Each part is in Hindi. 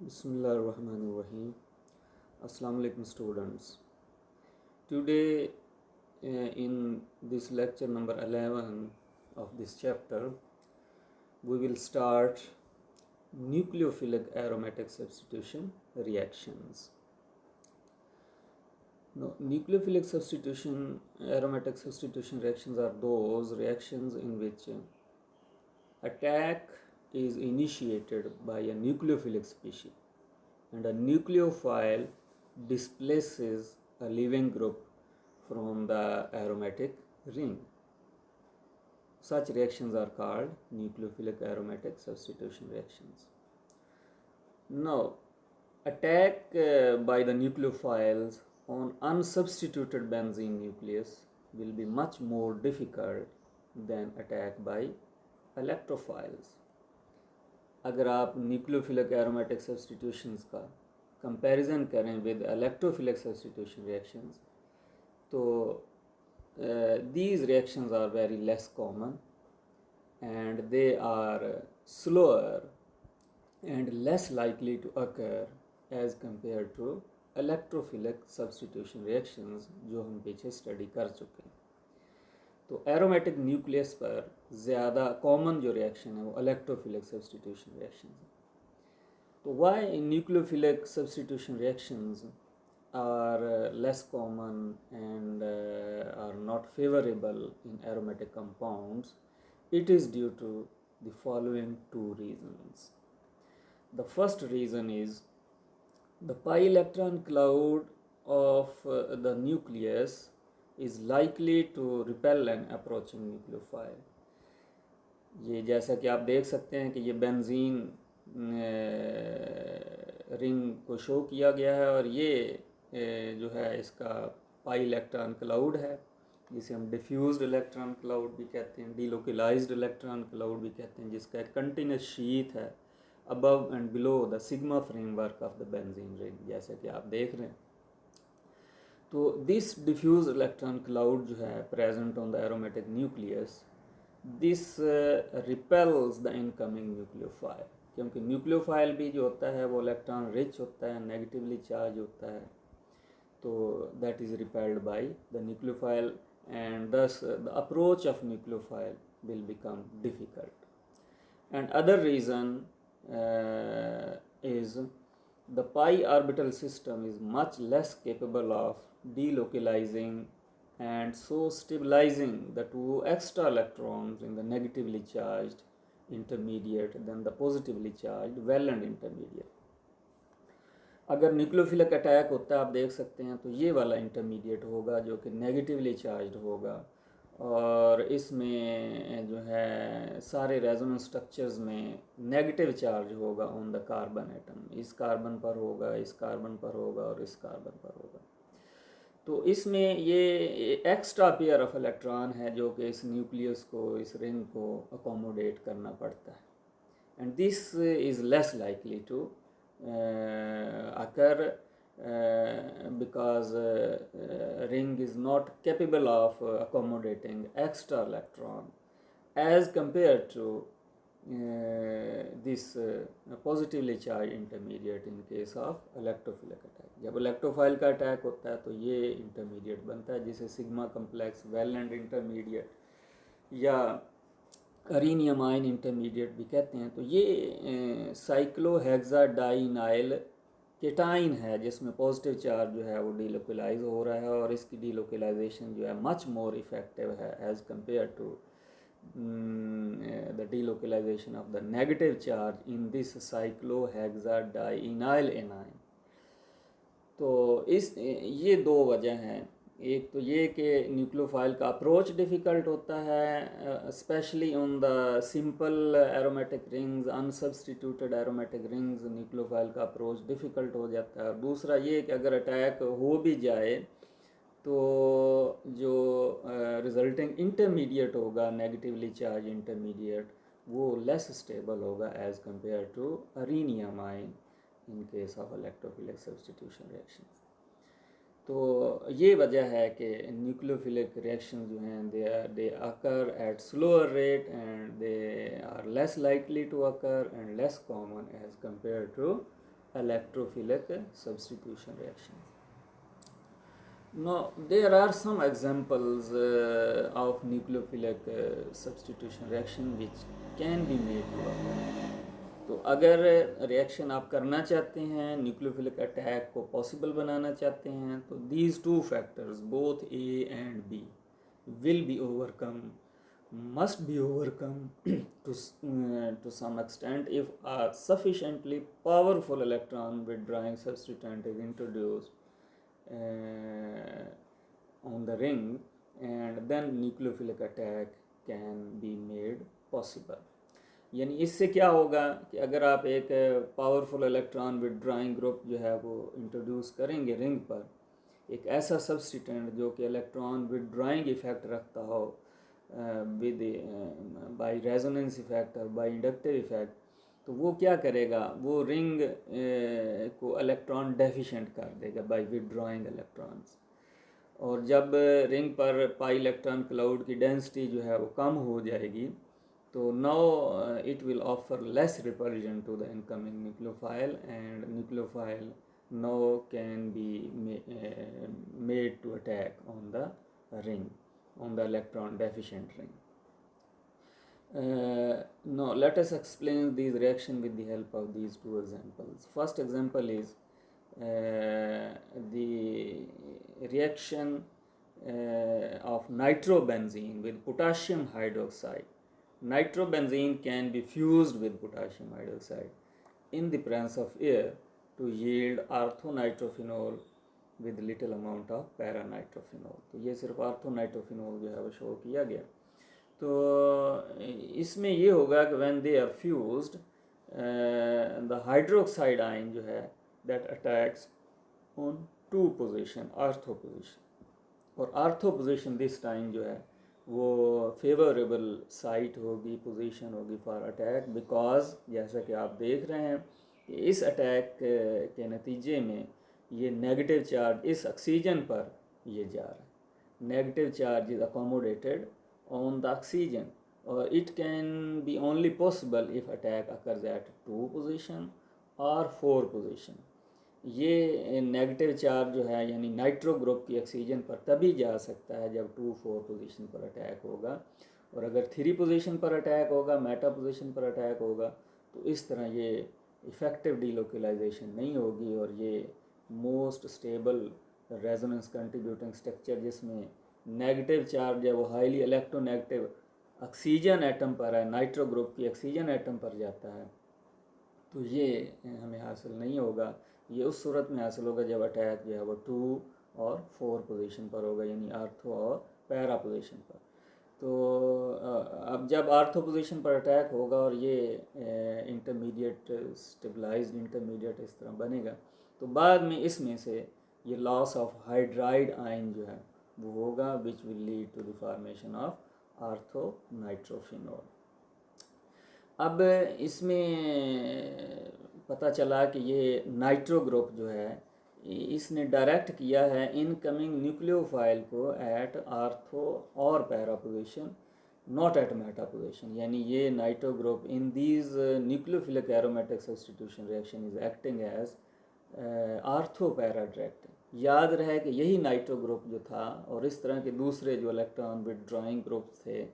Bismillahirrahmanirrahim. Assalamu alaikum students. Today in this lecture number 11 of this chapter, we will start nucleophilic aromatic substitution reactions. Now, nucleophilic aromatic substitution reactions are those reactions in which attack is initiated by a nucleophilic species and a nucleophile displaces a leaving group from the aromatic ring. Such reactions are called nucleophilic aromatic substitution reactions. Now, attack by the nucleophiles on unsubstituted benzene nucleus will be much more difficult than attack by electrophiles. अगर आप न्यूक्लियोफिलिक एरोमेटिक सब्स्टिट्यूशंस का कंपैरिजन करें विद इलेक्ट्रोफिलिक सब्स्टिट्यूशन रिएक्शंस तो these reactions are very less common and they are slower and less likely to occur as compared to electrophilic substitution reactions जो हम पीछे स्टडी कर चुके हैं. तो एरोमेटिक न्यूक्लियस पर ज़्यादा कॉमन जो रिएक्शन है वो इलेक्ट्रोफिलिक सब्स्टिट्यूशन रिएक्शन है. तो why nucleophilic substitution reactions are less common and are not favorable in aromatic compounds? It is due to the following two reasons. The first reason is the pi electron cloud of the nucleus is likely to repel an approaching nucleophile. ये जैसा कि आप देख सकते हैं कि ये बेंजीन रिंग को शो किया गया है और ये जो है इसका पाई इलेक्ट्रॉन क्लाउड है जिसे हम डिफ्यूज्ड इलेक्ट्रॉन क्लाउड भी कहते हैं, डीलोकलाइज्ड इलेक्ट्रॉन क्लाउड भी कहते हैं, जिसका एक कंटिन्यूस शीथ है above and below the sigma framework of the benzene ring, जैसे कि आप देख रहे हैं. तो दिस डिफ्यूज इलेक्ट्रॉन क्लाउड जो है present on the aromatic nucleus, this repels the incoming nucleophile, क्योंकि न्यूक्लियोफाइल भी जो होता है वो इलेक्ट्रॉन रिच होता है, नेगेटिवली चार्ज होता है, तो that is repelled by the nucleophile and thus the approach of nucleophile will become difficult. And other reason is the pi orbital system is much less capable of delocalizing and so stabilizing the two extra electrons in the negatively charged intermediate than the positively charged valent intermediate. अगर न्यूक्लियोफिलिक अटैक होता है आप देख सकते हैं तो ये वाला इंटरमीडिएट होगा जो कि नेगेटिवली चार्ज्ड होगा और इसमें जो है सारे रेजोनेंस स्ट्रक्चर्स में नेगेटिव चार्ज होगा ऑन द कार्बन एटम, इस कार्बन पर होगा, इस कार्बन पर होगा और इस कार्बन पर होगा. तो इसमें ये एक्स्ट्रा पेयर ऑफ इलेक्ट्रॉन है जो कि इस न्यूक्लियस को, इस रिंग को अकोमोडेट करना पड़ता है. And this is less likely to occur because ring is not capable of accommodating extra electron as compared to this positively charged intermediate in case of electrophilic attack. जब इलेक्ट्रोफाइल का अटैक होता है तो ये इंटरमीडिएट बनता है जिसे सिग्मा कम्प्लेक्स वैलेंट इंटरमीडिएट या अरीनियम आयन इंटरमीडिएट भी कहते हैं. तो ये साइक्लोहेक्साडाइनाइल केटाइन है जिसमें पॉजिटिव चार्ज जो है वो डीलोकलाइज हो रहा है और इसकी डीलोकलाइजेशन जो है मच मोर इफेक्टिव है as compared to the delocalization of the negative charge in this cyclohexadienyl anion. तो इस ये दो वजह हैं. एक तो ये कि न्यूक्लियोफाइल का अप्रोच डिफ़िकल्ट होता है specially on the simple aromatic rings, unsubstituted aromatic rings nucleophile का अप्रोच डिफ़िकल्ट हो जाता है. और दूसरा ये कि अगर अटैक हो भी जाए तो जो रिजल्टिंग इंटरमीडिएट होगा, नेगेटिवली चार्ज इंटरमीडिएट, वो लेस स्टेबल होगा as compared to arenium ion in case of electrophilic substitution reactions. तो ये वजह है कि न्यूक्लियोफिलिक रिएक्शन जो हैं they occur at slower rate and they are less likely to occur and less common as compared to electrophilic substitution reactions. Now, there are some examples of nucleophilic substitution reaction which can be made to occur. तो अगर रिएक्शन आप करना चाहते हैं, न्यूक्लियोफिलिक अटैक को पॉसिबल बनाना चाहते हैं, तो these two factors both A and B will be overcome, must be overcome to some extent if a sufficiently powerful electron withdrawing substituent is introduced on the ring, and then nucleophilic attack can be made possible. यानी इससे क्या होगा कि अगर आप एक पावरफुल इलेक्ट्रॉन विदड्रॉइंग ग्रुप जो है वो इंट्रोड्यूस करेंगे रिंग पर, एक ऐसा सब्स्टिट्यूएंट जो कि इलेक्ट्रॉन विदड्रॉइंग इफेक्ट रखता हो विद बाय रेजोनेंस इफेक्ट और बाय इंडक्टिव इफेक्ट, तो वो क्या करेगा, वो रिंग को इलेक्ट्रॉन डेफिशिएंट कर देगा बाय विदड्रॉइंग इलेक्ट्रॉन्स। और जब रिंग पर पाई इलेक्ट्रॉन क्लाउड की डेंसिटी जो है वो कम हो जाएगी, तो now it will offer less repulsion to the incoming nucleophile, and nucleophile now can be made to attack on the ring, on the electron deficient ring. Now let us explain these reactions with the help of these two examples. First example is the reaction of nitrobenzene with potassium hydroxide. Nitrobenzene can be fused with potassium hydroxide in the presence of air to yield orthonitrophenol with little amount of paranitrophenol. तो ये सिर्फ orthonitrophenol जो है वो शो किया गया। तो इसमें ये होगा कि when they are fused, the hydroxide ion जो है that attacks on two position, ortho position, और ortho position this time जो है वो फेवरेबल साइट होगी, पोजीशन होगी फॉर अटैक, बिकॉज जैसा कि आप देख रहे हैं कि इस अटैक के नतीजे में ये नेगेटिव चार्ज इस ऑक्सीजन पर ये जा रहा है, negative charge is accommodated on the oxygen, और it can be only possible if attack occurs at 2 position और 4 पोजीशन। ये नेगेटिव चार्ज जो है यानी नाइट्रो ग्रुप की ऑक्सीजन पर तभी जा सकता है जब 2-4 पोजीशन पर अटैक होगा, और अगर 3 पोजीशन पर अटैक होगा, मेटा पोजीशन पर अटैक होगा, तो इस तरह ये इफ़ेक्टिव डीलोकलाइजेशन नहीं होगी, और ये most stable resonance contributing structure जिसमें नेगेटिव चार्ज है वो हाईली इलेक्ट्रोनेगेटिव ऑक्सीजन एटम पर है, नाइट्रो ग्रुप की ऑक्सीजन एटम पर जाता है, तो ये हमें हासिल नहीं होगा। ये उस सूरत में हासिल होगा जब अटैक जो है वो 2 और 4 पोजीशन पर होगा, यानी आर्थो और पैरा पोजीशन पर। तो अब जब आर्थो पोजीशन पर अटैक होगा और ये इंटरमीडिएट स्टेबलाइज्ड इंटरमीडिएट इस तरह बनेगा, तो बाद में इसमें से ये लॉस ऑफ हाइड्राइड आयन जो है वो होगा, which will lead to the formation of ortho nitrophenol. अब इसमें पता चला कि ये नाइट्रो ग्रुप जो है इसने डायरेक्ट किया है इनकमिंग न्यूक्लियोफाइल को एट आर्थो और para position, not at meta position, यानी ये nitro group in these nucleophilic aromatic substitution reaction is acting as ortho para direct. याद रहे कि यही नाइट्रो ग्रुप जो था, और इस तरह के दूसरे जो इलेक्ट्रॉन विदड्रॉइंग ग्रुप्स थे,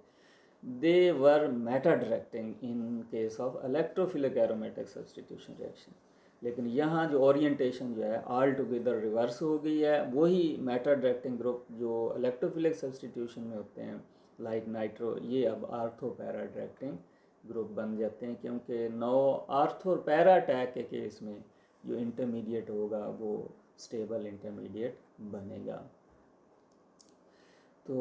they were meta directing in case of electrophilic aromatic substitution reaction। लेकिन यहाँ जो ओरिएंटेशन जो है ऑल टुगेदर रिवर्स हो गई है, वही मेटा डायरेक्टिंग ग्रुप जो इलेक्ट्रोफिलिक सब्स्टिट्यूशन में होते हैं लाइक नाइट्रो, ये अब आर्थो पैरा डायरेक्टिंग ग्रुप बन जाते हैं, क्योंकि नो आर्थो पैरा अटैक के केस में जो इंटरमीडिएट होगा वो स्टेबल इंटरमीडिएट बनेगा। तो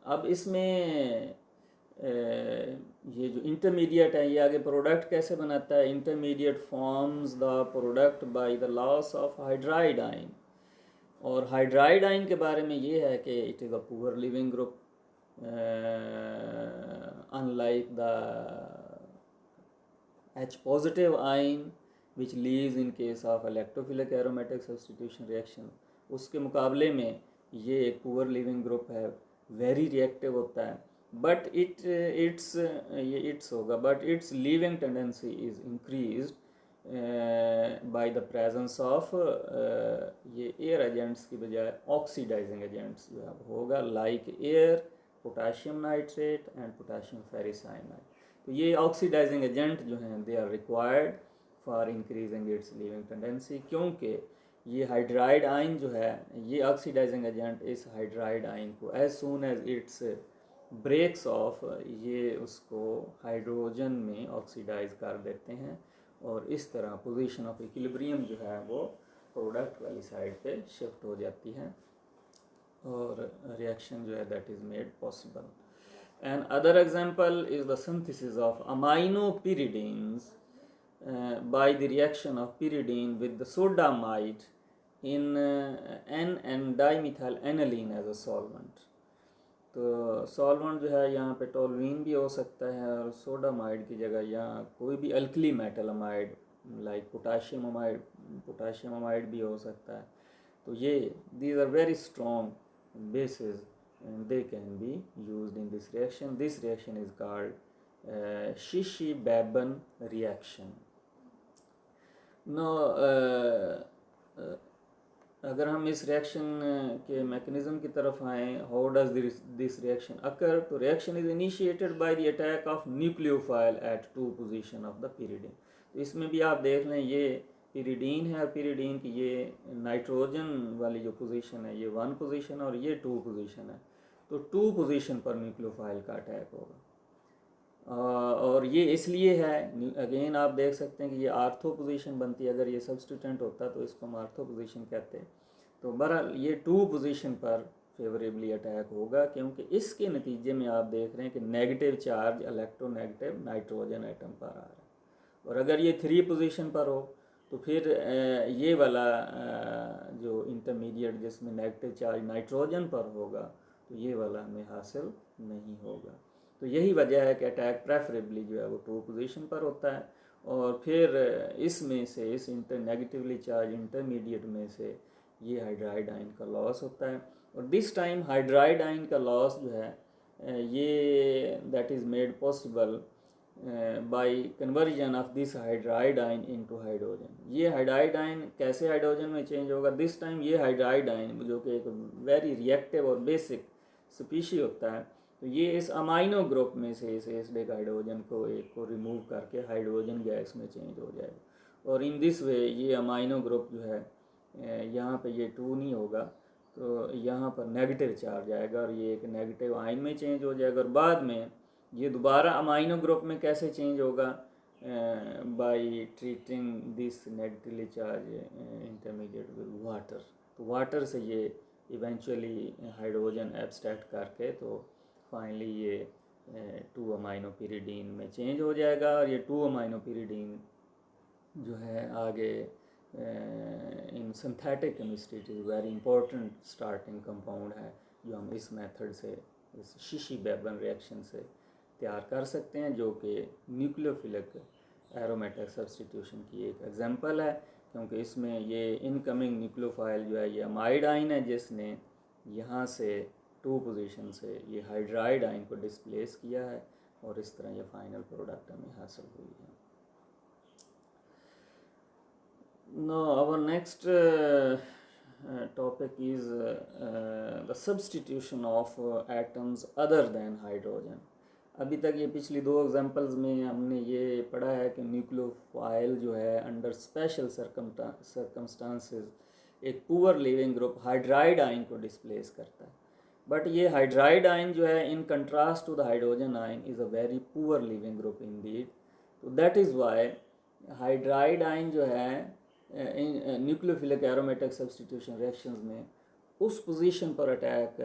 अब इसमें ये जो इंटरमीडिएट है ये आगे प्रोडक्ट कैसे बनाता है, intermediate forms the product by the loss of hydride ion, और हाइड्राइड आयन के बारे में ये है कि it is a poor leaving group unlike the H positive ion which leaves in case of electrophilic aromatic substitution reaction, उसके मुकाबले में ये एक पुअर लिविंग ग्रुप है, वेरी रिएक्टिव होता है, बट इट्स होगा, but its leaving tendency is increased by the presence of ये एयर एजेंट्स की बजाय ऑक्सीडाइजिंग एजेंट्स जो है होगा, like air, potassium nitrate and potassium ferricyanide. तो ये ऑक्सीडाइजिंग एजेंट जो हैं they are required for increasing its leaving tendency, क्योंकि ये हाइड्राइड आयन जो है, ये ऑक्सीडाइजिंग एजेंट इस हाइड्राइड आयन को as soon as its breaks off, ये उसको हाइड्रोजन में ऑक्सीडाइज कर देते हैं और इस तरह पोजीशन ऑफ इक्विलिब्रियम जो है वो प्रोडक्ट वाली साइड पे शिफ्ट हो जाती है और रिएक्शन जो है that is made possible. And other example is the synthesis of amino pyridines by the reaction of pyridine with the sodamide in N-dimethyl aniline as a solvent। तो सॉल्वेंट जो है यहाँ पे टोलुइन भी हो सकता है और सोडामाइड की जगह यहाँ कोई भी alkali metal amide like potassium amide भी हो सकता है। तो ये these are very strong bases and they can be used in this reaction. This reaction is called Shishi-Babban reaction. Now अगर हम इस रिएक्शन के मैकेनिज्म की तरफ आएँ, how does this reaction occur, तो reaction is initiated by the attack of nucleophile at 2 position of the pyridine। तो इसमें भी आप देख लें ये pyridine है और pyridine की ये नाइट्रोजन वाली जो पोजीशन है ये 1 पोजीशन और ये 2 पोजीशन है, तो 2 पोजीशन पर न्यूक्लियोफाइल का अटैक होगा। और ये इसलिए है, अगेन आप देख सकते हैं कि ये आर्थो पोजीशन बनती है, अगर ये सब्स्टिट्यूएंट होता तो इसको हम आर्थो पोजीशन कहते हैं। तो बहरहाल ये 2 पोजीशन पर फेवरेबली अटैक होगा, क्योंकि इसके नतीजे में आप देख रहे हैं कि negative charge electronegative nitrogen atom पर आ रहा है। और अगर ये 3 पोजीशन पर हो तो फिर ये वाला जो इंटरमीडिएट जिसमें नेगेटिव चार्ज नाइट्रोजन पर होगा तो ये वाला हमें हासिल नहीं होगा। तो यही वजह है कि अटैक प्रेफरेबली जो है वो 2 पोजीशन पर होता है और फिर इसमें से इस नेगेटिवली चार्ज इंटरमीडिएट में से ये हाइड्राइड आयन का लॉस होता है। और दिस टाइम हाइड्राइड आयन का लॉस जो है ये that is made possible by conversion of this hydride ion into hydrogen. ये हाइड्राइड आयन कैसे हाइड्रोजन में चेंज होगा, दिस टाइम ये हाइड्राइड आयन जो कि एक वेरी रिएक्टिव और बेसिक स्पीशी होता है, तो ये इस अमाइनो ग्रुप में से इस एसिडिक हाइड्रोजन को एक को रिमूव करके हाइड्रोजन गैस में चेंज हो जाएगा। और इन दिस वे ये अमाइनो ग्रुप जो है यहाँ पे ये 2 नहीं होगा, तो यहाँ पर नेगेटिव चार्ज आएगा और ये एक नेगेटिव आयन में चेंज हो जाएगा। और बाद में ये दोबारा अमाइनो ग्रुप में कैसे चेंज होगा, by treating this negatively charge intermediate with water. तो वाटर से ये इवेंचुअली हाइड्रोजन एब्स्ट्रैक्ट करके तो फाइनली ये 2 अमाइनो pyridine में चेंज हो जाएगा। और ये 2 अमाइनो pyridine जो है आगे इन synthetic chemistry is very important starting compound है जो हम इस मेथड से, इस शिशी-बेबन रिएक्शन से तैयार कर सकते हैं, जो कि न्यूक्लियोफिलिक एरोमेटिक सब्स्टिट्यूशन की एक एग्जांपल है, क्योंकि इसमें ये इनकमिंग न्यूक्लियोफाइल जो है ये अमाइड आयन है जिसने यहाँ से 2 पोजीशन से ये हाइड्राइड आयन को डिस्प्लेस किया है और इस तरह ये फाइनल प्रोडक्ट हमें हासिल हुई है। Now our next topic is the substitution of atoms other than hydrogen। अभी तक ये पिछली 2 एग्जांपल्स में हमने ये पढ़ा है कि न्यूक्लियोफाइल जो है अंडर स्पेशल सर्कमस्टांसेस एक poor leaving group hydride ion को डिस्प्लेस करता है, बट ये हाइड्राइड आयन जो है in contrast to the hydrogen ion is a very poor leaving group indeed. तो that is why hydride ion जो है न्यूक्लियोफिलिक एरोमेटिक सब्स्टिट्यूशन रिएक्शंस में उस पोजीशन पर अटैक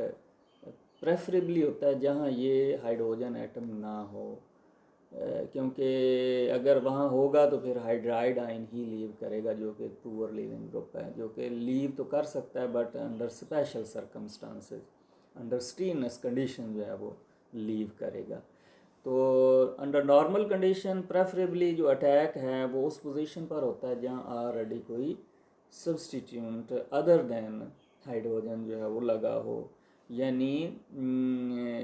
प्रेफरेबली होता है जहाँ ये हाइड्रोजन एटम ना हो, क्योंकि अगर वहाँ होगा तो फिर हाइड्राइड आयन ही लीव करेगा जो कि पुअर लिविंग ग्रुप है, जो कि लीव तो कर सकता है but under special circumstances, under strenuous condition जो है वो लीव करेगा। तो अंडर नॉर्मल कंडीशन प्रेफरेबली जो अटैक है वो उस पोजीशन पर होता है जहाँ ऑलरेडी कोई सब्स्टिट्यूट अदर देन हाइड्रोजन जो है वो लगा हो, यानी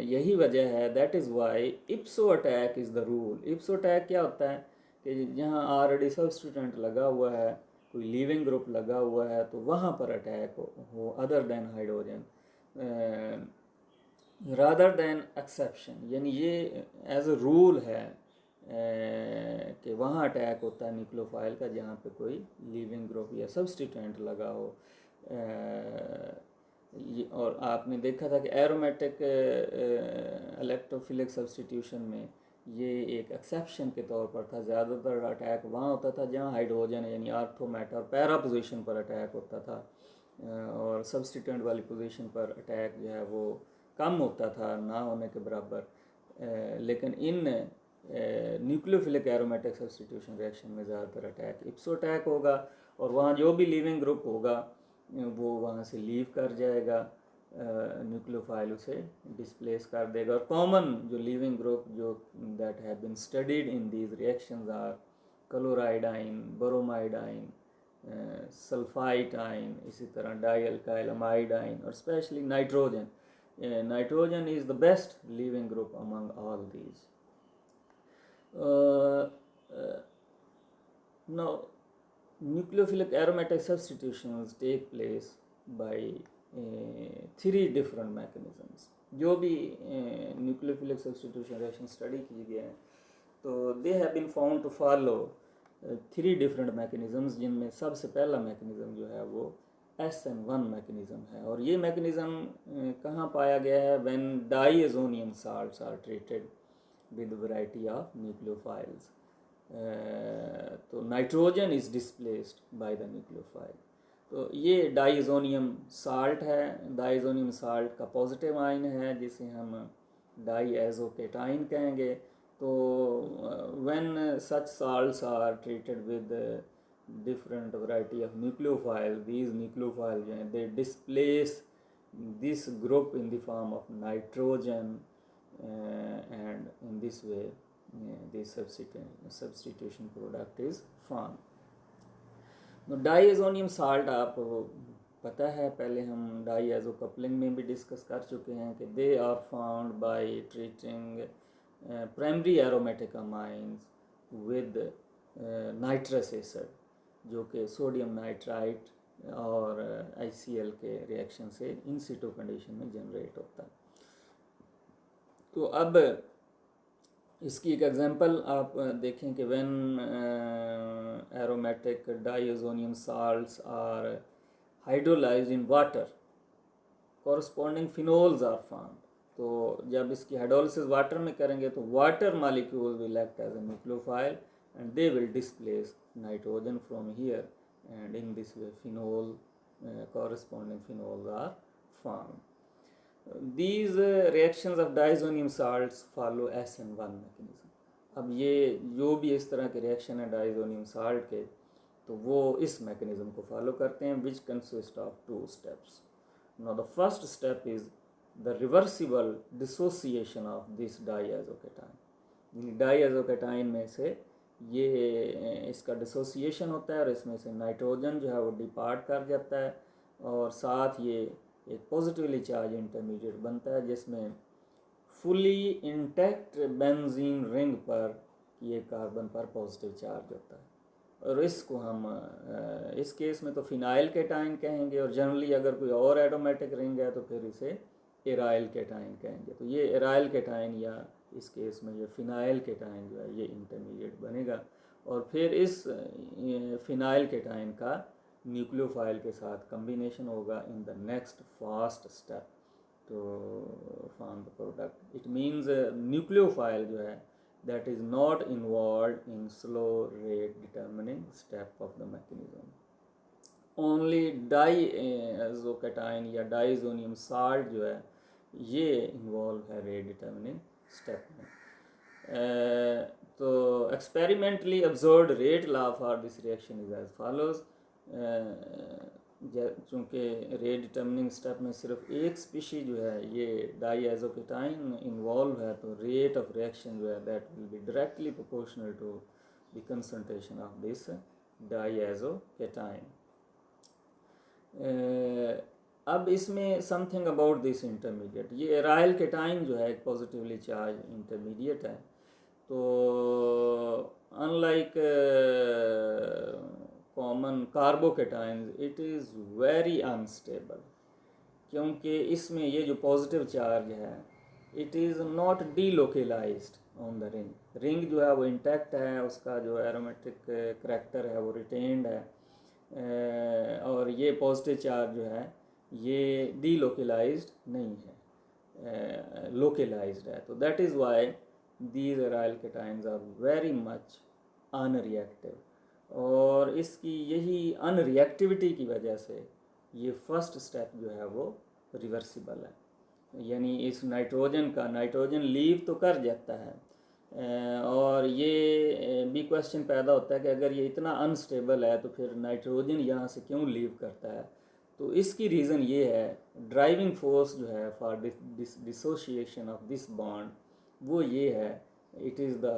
यही वजह है that is Y इप्सो attack is the rule. इप्सो attack क्या होता है कि जहाँ ऑलरेडी सब्स्टिट्यूएंट लगा हुआ है, कोई लीविंग ग्रुप लगा हुआ है, तो वहाँ पर अटैक हो other than hydrogen rather than exception, यानी ये एज अ रूल है कि वहाँ अटैक होता है न्यूक्लियोफाइल का जहाँ पे कोई लीविंग ग्रुप या सब्स्टिट्यूएंट लगा हो। और आपने देखा था कि एरोमेटिक इलेक्ट्रोफिलिक सब्स्टिट्यूशन में ये एक एक्सेप्शन के तौर पर था। ज़्यादातर अटैक वहाँ होता था जहाँ हाइड्रोजन यानी आर्थो मेटा पैरा पोजीशन पर अटैक होता था, और सब्स्टिट्यूएंट वाली पोजीशन पर अटैक जो है वो कम होता था, ना होने के बराबर। लेकिन इन न्यूक्लियोफिलिक एरोमेटिक सब्स्टिट्यूशन रिएक्शन में ज़्यादातर अटैक इप्सो अटैक होगा, और वहाँ जो भी लीविंग ग्रुप होगा वो वहाँ से लीव कर जाएगा, न्यूक्लियोफाइल उसे डिस्प्लेस कर देगा। और कॉमन जो लीविंग ग्रुप जो that have been studied in these reactions are chloride ion, bromide ion, sulphite ion, इसी तरह डाइअल्काइल अमाइड आइन, और specially nitrogen. Nitrogen is the best leaving group among all these. Now, nucleophilic aromatic substitutions take place by three different mechanisms. जो भी nucleophilic substitution reaction study की गए हैं, तो they have been found to follow three different mechanisms, जिनमें सबसे पहला mechanism जो है वो SN1 मैकेनिज़्म है। और ये मैकेनिज़्म कहाँ पाया गया है? When diazonium salts are treated with variety of nucleophiles, तो nitrogen is displaced by the nucleophile. तो ये डाइएजोनियम साल्ट है, डाइएजोनियम साल्ट का पॉजिटिव आयन है जिसे हम डाइएजोकेटाइन कहेंगे। तो when such salts are treated with different variety of nucleophile, these nucleophile they displace this group in the form of nitrogen, and in this way this substitution product is formed. Now diazonium salt आप पता है, पहले हम डाइएजो कपलिंग में भी डिस्कस कर चुके हैं कि they are found by treating primary aromatic amines with nitrous acid, जो कि सोडियम नाइट्राइट और HCl के रिएक्शन से इन सिटो कंडीशन में जनरेट होता है। तो अब इसकी एक एग्जांपल आप देखें कि when aromatic diazonium salts are hydrolyzed in water, corresponding phenols are formed. तो जब इसकी हाइड्रोलिसिस वाटर में करेंगे तो water molecule will act as a nucleophile and they will displace nitrogen from here, and in this way phenol, corresponding phenols are formed. These reactions of diazonium salts follow SN1 mechanism. अब ये जो भी इस तरह के रिएक्शन है डाइजोनियम साल्ट के, तो वो इस मैकेनिज्म को फॉलो करते हैं, which consist of two steps. Now the first step is the reversible dissociation of this diazocation. Diazocation में से ये इसका डिसोसिएशन होता है और इसमें से नाइट्रोजन जो है वो डिपार्ट कर जाता है, और साथ ये एक पॉजिटिवली चार्ज इंटरमीडिएट बनता है जिसमें फुली इंटैक्ट बेंजीन रिंग पर ये कार्बन पर पॉजिटिव चार्ज होता है, और इसको हम इस केस में तो फिनाइल केटाइन कहेंगे, और जनरली अगर कोई और एरोमेटिक रिंग है तो फिर इसे एराइल केटाइन कहेंगे. तो ये एराइल केटाइन या इस केस में ये फिनाइल केटाइन जो है ये इंटरमीडिएट बनेगा, और फिर इस फिनाइल केटाइन का न्यूक्लियोफाइल के साथ कम्बिनेशन होगा in the next fast step to form the product. It means nucleophile जो है that is not involve in slow rate determining step of the mechanism. Only diazocation या डाइजोनियम साल्ट जो है ये इन्वॉल्व है रेट डिटर्मिनिंग स्टेप में. तो experimentally observed rate law for this reaction is as follows. चूँकि रेट डिटर्मिनिंग स्टेप में सिर्फ एक स्पीशी जो है ये डाइएजोकेटाइन इन्वॉल्व है, तो रेट ऑफ रिएक्शन जो है that will be directly proportional to the concentration of this diazocation. अब इसमें समथिंग अबाउट दिस इंटरमीडिएट. ये एराइल केटाइन जो है एक पॉजिटिवली चार्ज इंटरमीडिएट है, तो unlike common carbocations, it is very unstable, क्योंकि इसमें ये जो पॉजिटिव चार्ज है it is not delocalised on the ring. Ring जो है वो इंटैक्ट है, उसका जो एरोमेटिक करैक्टर है वो रिटेन्ड है, और ये पॉजिटिव चार्ज जो है ये डीलोकलाइज्ड नहीं है, लोकलाइज्ड है। तो that is why these aryl cations are very much unreactive, और इसकी यही अनरिएक्टिविटी की वजह से ये फर्स्ट स्टेप जो है वो रिवर्सिबल है। यानी इस नाइट्रोजन लीव तो कर जाता है, और ये भी क्वेश्चन पैदा होता है कि अगर ये इतना अनस्टेबल है तो फिर नाइट्रोजन यहाँ से क्यों लीव करता है। तो इसकी रीज़न ये है, ड्राइविंग फोर्स जो है for dissociation of this bond वो ये है, it is the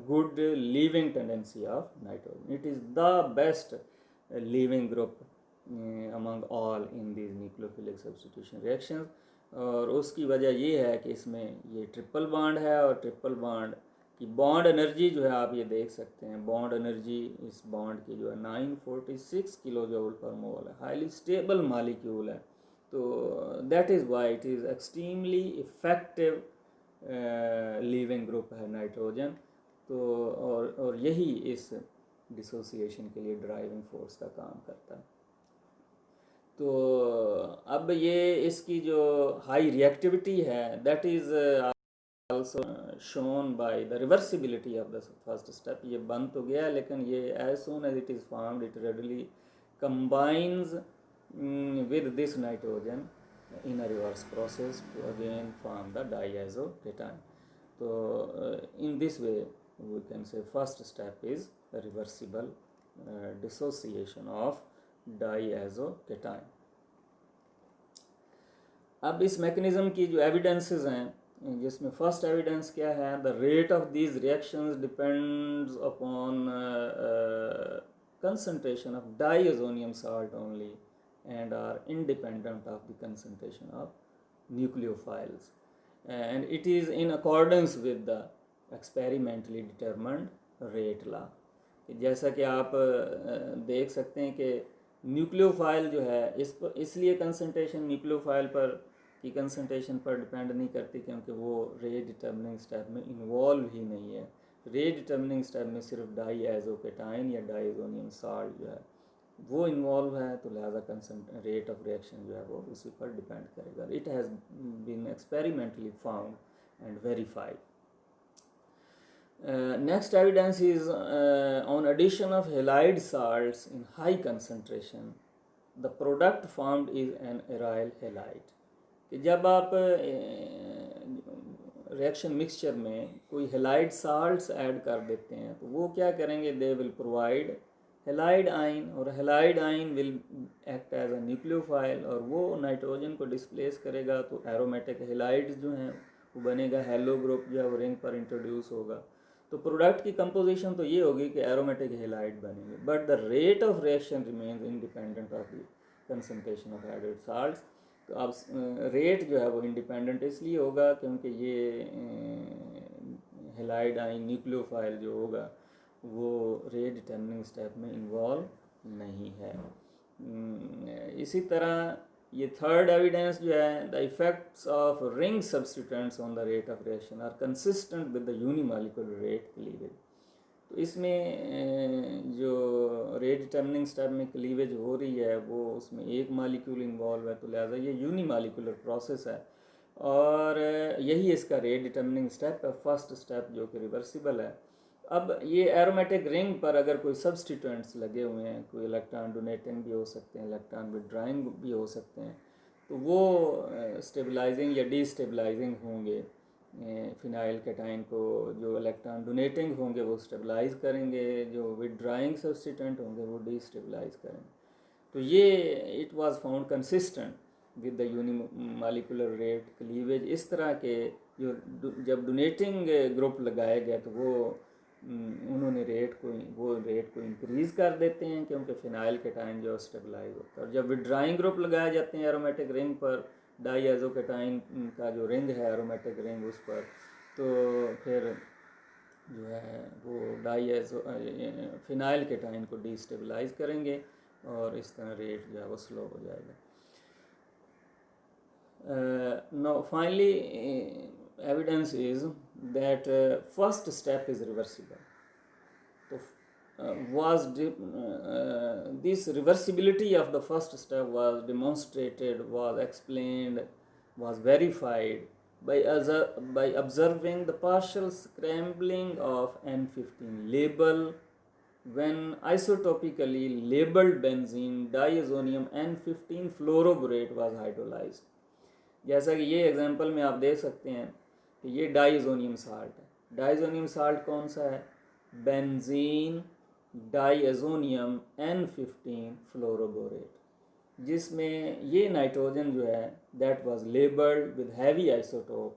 good leaving tendency of nitrogen. It is the best leaving group among all in these nucleophilic substitution reactions, और उसकी वजह ये है कि इसमें ये ट्रिपल बॉन्ड है, और ट्रिपल बॉन्ड की बॉन्ड एनर्जी जो है आप ये देख सकते हैं, बॉन्ड एनर्जी इस बॉन्ड की जो है 946 किलो जूल पर मोल है, हाईली स्टेबल मालिक्यूल है। तो that is why it is extremely effective leaving group है नाइट्रोजन। तो और यही इस डिसोसिएशन के लिए ड्राइविंग फोर्स का काम करता है। तो अब ये इसकी जो हाई रिएक्टिविटी है that is also shown by the reversibility of the first step. ये बन तो गया लेकिन ये as soon as it is formed it readily combines with this nitrogen in a reverse process to again form the diazocation. So in this way we can say first step is a reversible dissociation of diazocation. अब इस मैकेनिज्म की जो एविडेंसेस हैं, जिसमें फर्स्ट एविडेंस क्या है, the rate of these reactions depends upon concentration of diazonium salt only and are independent of the concentration of nucleophiles, and it is in accordance with the experimentally determined rate law. जैसा कि आप देख सकते हैं कि न्यूक्लियोफाइल जो है इस पर इसलिए कंसंट्रेशन न्यूक्लियोफाइल पर की कंसंट्रेशन पर डिपेंड नहीं करती क्योंकि वो रे डिटर्मिनिंग स्टेप में इन्वॉल्व ही नहीं है। रे डिटर्मिनिंग स्टेप में सिर्फ डाईएज़ोकेटाइन या डाइजोनियम साल्ट जो है वो इन्वॉल्व है, तो लिहाजा रेट ऑफ रिएक्शन जो है वो उसी पर डिपेंड करेगा। It has been experimentally found and verified. Next evidence is on addition of halide salts in high concentration. The product formed is an aryl halide. कि जब आप रिएक्शन मिक्सचर में कोई हेलाइड साल्ट्स ऐड कर देते हैं तो वो क्या करेंगे, दे विल प्रोवाइड हेलाइड आइन, और halide ion will act as a nucleophile, और वो नाइट्रोजन को डिस्प्लेस करेगा तो एरोमेटिक हेलाइड्स जो हैं वो बनेगा, हेलो ग्रुप जो है वो रिंग पर इंट्रोड्यूस होगा। तो प्रोडक्ट की कंपोजिशन तो ये होगी कि एरोमेटिक हेलाइड बनेंगे, but the rate of reaction remains independent of the concentration of added salts. तो अब रेट जो है वो इंडिपेंडेंट इसलिए होगा क्योंकि ये हेलाइड आइन न्यूक्लियोफाइल जो होगा वो रेट डिटर्मिनिंग स्टेप में इन्वॉल्व नहीं है। इसी तरह ये थर्ड एविडेंस जो है, the effects of ring substituents on the rate of reaction are consistent with the unimolecular rate cleavage. तो इसमें जो रेट डिटर्मिनिंग स्टेप में क्लीवेज हो रही है वो उसमें एक मालिक्यूल इन्वॉल्व है, तो लिहाजा ये यूनिमॉलिक्यूलर प्रोसेस है, और यही इसका रेट डिटर्मिनिंग स्टेप है, फर्स्ट स्टेप जो कि रिवर्सिबल है। अब ये एरोमेटिक रिंग पर अगर कोई सब्सटीट्यूएंट्स लगे हुए हैं, कोई इलेक्ट्रॉन डोनेटिंग भी हो सकते हैं, इलेक्ट्रॉन विड्रॉइंग भी हो सकते हैं, तो वो स्टेबलाइजिंग या डीस्टेबलाइजिंग होंगे। फिनाइल कैटाइन को जो इलेक्ट्रॉन डोनेटिंग होंगे वो स्टेबलाइज करेंगे, जो विड्रॉइंग सब्सटीट्यूएंट होंगे वो डीस्टेबलाइज करेंगे। तो ये it was found consistent with the unimolecular rate cleavage. इस तरह के जो जब डोनेटिंग ग्रुप लगाए गए तो वो उन्होंने रेट को इंक्रीज़ कर देते हैं क्योंकि फिनाइल कैटाइन जो स्टेबलाइज होता है, और जब विड्रॉइंग ग्रुप लगाए जाते हैं एरोमेटिक रिंग पर, डाईएज़ोकेटाइन का जो रिंग है एरोमेटिक रिंग उस पर, तो फिर जो है वो फिनाइल केटाइन को डिस्टेबलाइज करेंगे और इस तरह रेट जो है वो स्लो हो जाएगा. Now finally evidence is that first step is reversible. So this reversibility of the first step was demonstrated, was explained, was verified by observing the partial scrambling of N15 label when isotopically labeled benzene diazonium N15 fluoroborate was hydrolyzed. जैसा कि ये एग्जांपल में आप देख सकते हैं कि ये डाइजोनियम साल्ट है. डाइजोनियम साल्ट कौन सा है? बेंजीन डाइजोनियम N15 फ्लोरोबोरेट, जिसमें ये नाइट्रोजन जो है that was labelled with heavy isotope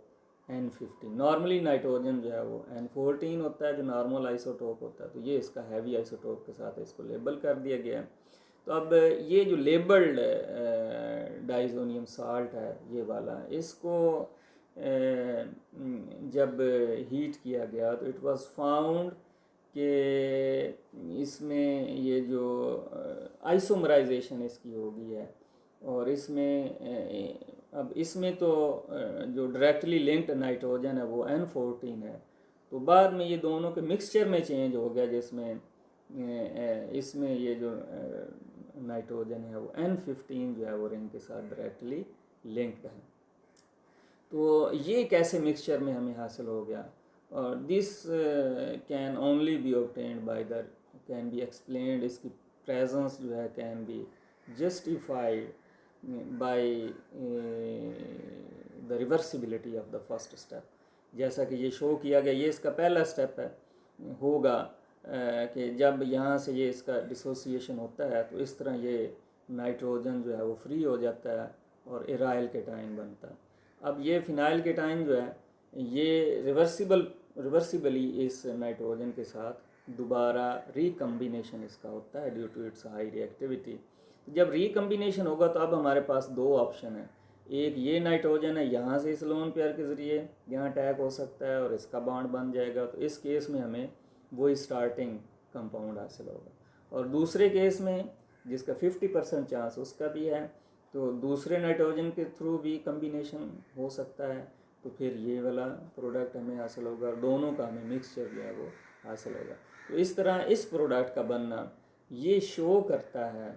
N15. Normally nitrogen जो है वो N14 होता है जो नॉर्मल आइसोटोप होता है, तो ये इसका हैवी आइसोटोप के साथ इसको लेबल कर दिया गया है. तो अब ये जो लेबल्ड डाइजोनियम साल्ट है ये वाला, इसको जब हीट किया गया तो इट वाज फाउंड कि इसमें ये जो आइसोमराइजेशन इसकी हो गई है और इसमें अब इसमें तो जो डायरेक्टली लिंक्ड नाइट्रोजन है वो N14 है, तो बाद में ये दोनों के मिक्सचर में चेंज हो गया जिसमें इसमें ये जो नाइट्रोजन है वो N15 जो है वो रिंग के साथ डायरेक्टली लिंक्ड है. तो ये कैसे मिक्सचर में हमें हासिल हो गया? और this can only B obtained by the can be explained, इसकी प्रेजेंस जो है can be justified by the reversibility of the first step. जैसा कि ये शो किया गया, ये इसका पहला स्टेप है होगा कि जब यहाँ से ये इसका डिसोसिएशन होता है तो इस तरह ये नाइट्रोजन जो है वो फ्री हो जाता है और इराइल केटाइन बनता है. अब ये फिनाइल केटाइन जो है ये रिवर्सिबली इस नाइट्रोजन के साथ दोबारा रिकम्बिनेशन इसका होता है due to its high reactivity. जब रिकम्बिनेशन होगा तो अब हमारे पास दो ऑप्शन है. एक ये नाइट्रोजन है, यहाँ से इस लोन पेयर के ज़रिए यहाँ अटैक हो सकता है और इसका बॉन्ड बन जाएगा, तो इस केस में हमें वही स्टार्टिंग कंपाउंड हासिल होगा. और दूसरे केस में जिसका 50% चांस उसका भी है, तो दूसरे नाइट्रोजन के थ्रू भी कम्बिनेशन हो सकता है, तो फिर ये वाला प्रोडक्ट हमें हासिल होगा और दोनों का हमें मिक्सचर जो है वो हासिल होगा. तो इस तरह इस प्रोडक्ट का बनना ये शो करता है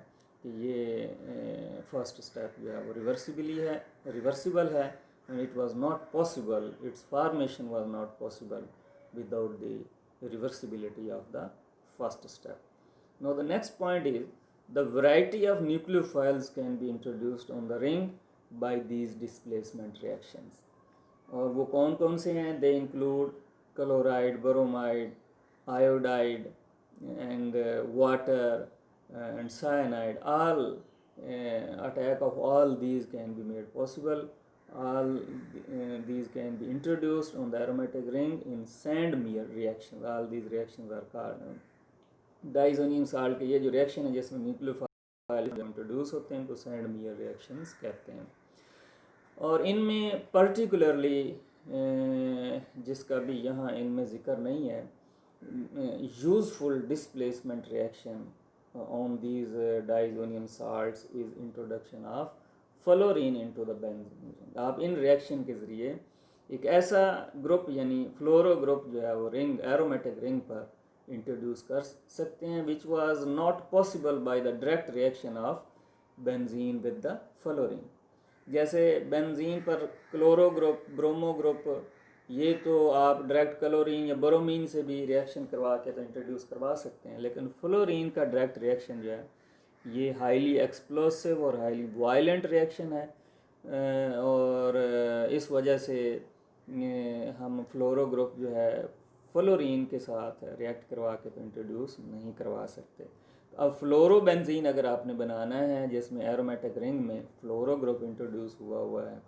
कि ये फर्स्ट स्टेप जो है वो रिवर्सिबल है and it was not possible, it's formation was not possible without the reversibility of the first step. Now the next point is the variety of nucleophiles can be introduced on the ring by these displacement reactions. और वो कौन कौन से हैं? They include chloride, bromide, iodide and water and cyanide. All attack of all these can be made possible. All these can be introduced on the aromatic ring in Sandmeyer reactions. All these reactions are called diazonium salt के ये जो रिएक्शन है जिसमें न्यूक्लियोफाइल इंट्रोड्यूस होते हैं तो सैंडमियर रिएक्शंस कहते हैं. और इनमें पर्टिकुलरली जिसका भी यहाँ इनमें ज़िक्र नहीं है, useful displacement reaction on these diazonium salts is introduction of fluorine into the benzene. आप इन रिएक्शन के ज़रिए एक ऐसा ग्रुप यानी फ्लोरो ग्रुप जो है वो रिंग एरोमेटिक रिंग पर इंट्रोड्यूस कर सकते हैं which was not possible by the direct reaction of benzene with the fluorine. जैसे बेंजीन पर क्लोरो ग्रुप, ब्रोमो ग्रुप, ये तो आप डायरेक्ट क्लोरीन या ब्रोमीन से भी रिएक्शन करवा के तो इंट्रोड्यूस करवा सकते हैं, लेकिन फ्लोरीन का डायरेक्ट रिएक्शन जो है ये हाईली एक्सप्लोसिव और हाईली वायलेंट रिएक्शन है और इस वजह से हम फ्लोरो ग्रुप जो है फ्लोरीन के साथ रिएक्ट करवा के तो इंट्रोड्यूस नहीं करवा सकते. अब फ्लोरोबेंजीन अगर आपने बनाना है जिसमें एरोमेटिक रिंग में फ्लोरो ग्रुप इंट्रोड्यूस हुआ है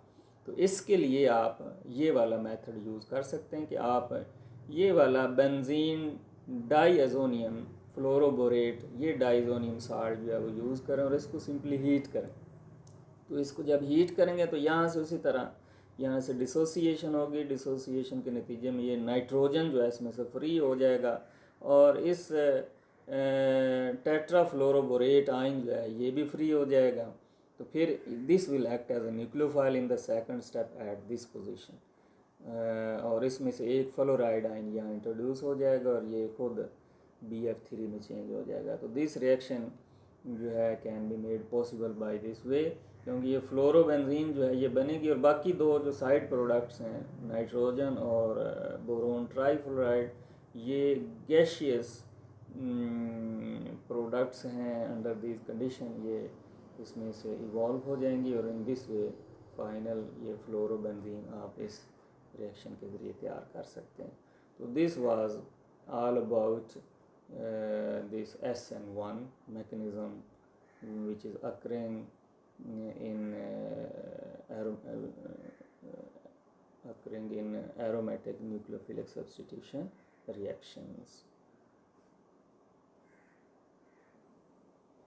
तो इसके लिए आप ये वाला मेथड यूज़ कर सकते हैं कि आप ये वाला बेंजीन डाइएजोनियम फ्लोरोबोरेट ये डाइजोनियम साल्ट जो है वो यूज़ करें और इसको सिंपली हीट करें. तो इसको जब हीट करेंगे तो यहाँ से उसी तरह यहाँ से डिसोसिएशन होगी, डिसोसिएशन के नतीजे में ये नाइट्रोजन जो है इसमें से फ्री हो जाएगा और इस टेट्राफ्लोरोबोरेट आयन जो है ये भी फ्री हो जाएगा। तो फिर this will act as a nucleophile in the second step at this position, और इसमें से एक फ्लोराइड आयन यहाँ इंट्रोड्यूस हो जाएगा और ये खुद BF3 में चेंज हो जाएगा। तो दिस रिएक्शन जो है can be made possible by this way, क्योंकि ये फ्लोरोबेंजीन जो है ये बनेगी और बाकी दो जो साइड प्रोडक्ट्स हैं नाइट्रोजन और बोरोन ट्राईफ्लोराइड ये गैशियस प्रोडक्ट्स हैं। अंडर दिस कंडीशन ये इसमें से इवॉल्व हो जाएंगी और इन दिस वे फाइनल ये फ्लोरोबेंजीन आप इस रिएक्शन के ज़रिए तैयार कर सकते हैं। तो this was all about this SN1 mechanism which is occurring in aromatic nucleophilic substitution reactions.